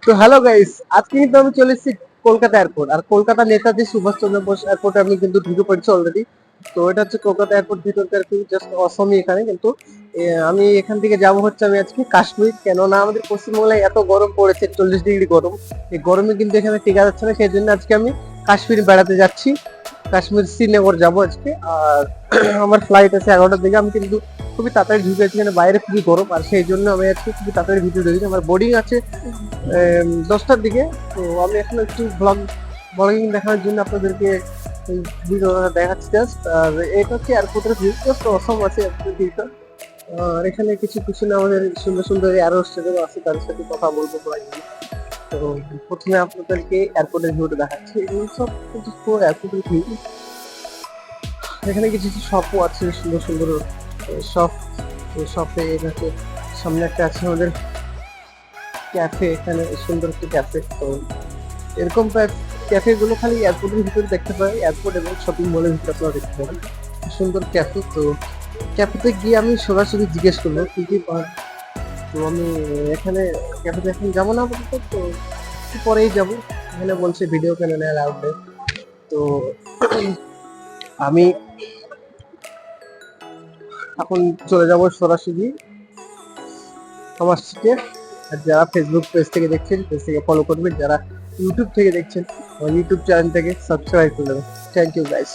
তো hello guys, আজকে কিন্তু আমি চলে এসেছি কলকাতা এয়ারপোর্ট। আর কলকাতা নেতাজি সুভাষচন্দ্র বোস এয়ারপোর্টে আমি কিন্তু ঢুকে পড়েছি অলরেডি। তো এটা হচ্ছে কলকাতা এয়ারপোর্ট, ভিতরকার কি জাস্ট অসমই এখানে। কিন্তু আমি এখান থেকে যাব হচ্ছে আমি আজকে কাশ্মীর, কেননা আমাদের পশ্চিমবাংলায় এত গরম পড়েছে, 40 ডিগ্রি গরম। এই গরমে কিন্তু এখানে টিকা যাচ্ছে না, সেই জন্য আজকে আমি কাশ্মীর বেড়াতে যাচ্ছি। কাশ্মীর শ্রীনগর যাব আজকে। আর আমার ফ্লাইট আছে 11টার দিকে। আমি কিন্তু খুবই তাড়াতাড়ি ঢুকেছি, এখানে বাইরে খুবই গরম, আর সেই জন্য আমি আজকে খুবই তাড়াতাড়ি ভিতরে ঢুকেছি। আমার বোর্ডিং আছে 10টার দিকে। তো আমি এখন একটু ব্লগিং দেখানোর জন্য আপনাদেরকে এই ভিডিওটা দেখাচ্ছি জাস্ট। আর এটা হচ্ছে এয়ারপোর্টের ভিউ, জাস্ট অসম আছে এয়ারপোর্টের ভিউটা। আর এখানে কিছু কিছু না আমাদের সুন্দর সুন্দর এয়ার হোস্টেসও আছে, তাদের সাথে কথা বলবো প্রায়। তো প্রথমে আপনাদেরকে এয়ারপোর্টের ভিউটা দেখাচ্ছি। এগুলো সব কিন্তু পুরো এয়ারপোর্টের ভিউ। এখানে কিছু কিছু শপও আছে সুন্দর সুন্দর শপ। শপে এটাকে সামনে একটা আছে আমাদের ক্যাফে, এখানে সুন্দর একটা ক্যাফে। তো এরকম ক্যাফে গুলো খালি এয়ারপোর্টের ভিতরে দেখতে পাই, এয়ারপোর্ট এবং শপিং মলের ভিতরে আপনারা দেখতে পাবেন সুন্দর ক্যাফে। তো ক্যাফেতে গিয়ে আমি সরাসরি জিজ্ঞেস করবো কি কি পান। তো আমি এখানে ক্যাফেতে এখন যাবো না আপাতত, তো একটু পরেই যাবো। এখানে বলছে ভিডিও কেন নেয় অ্যালাউড নেই। তো আমি এখন চলে যাব সরাসরি আমার সিটে। আর যারা ফেসবুক পেজ থেকে দেখছেন, পেজ থেকে ফলো করবেন। যারা ইউটিউব থেকে দেখছেন, আমার ইউটিউব চ্যানেলটাকে সাবস্ক্রাইব করে দেবেন। Thank you guys.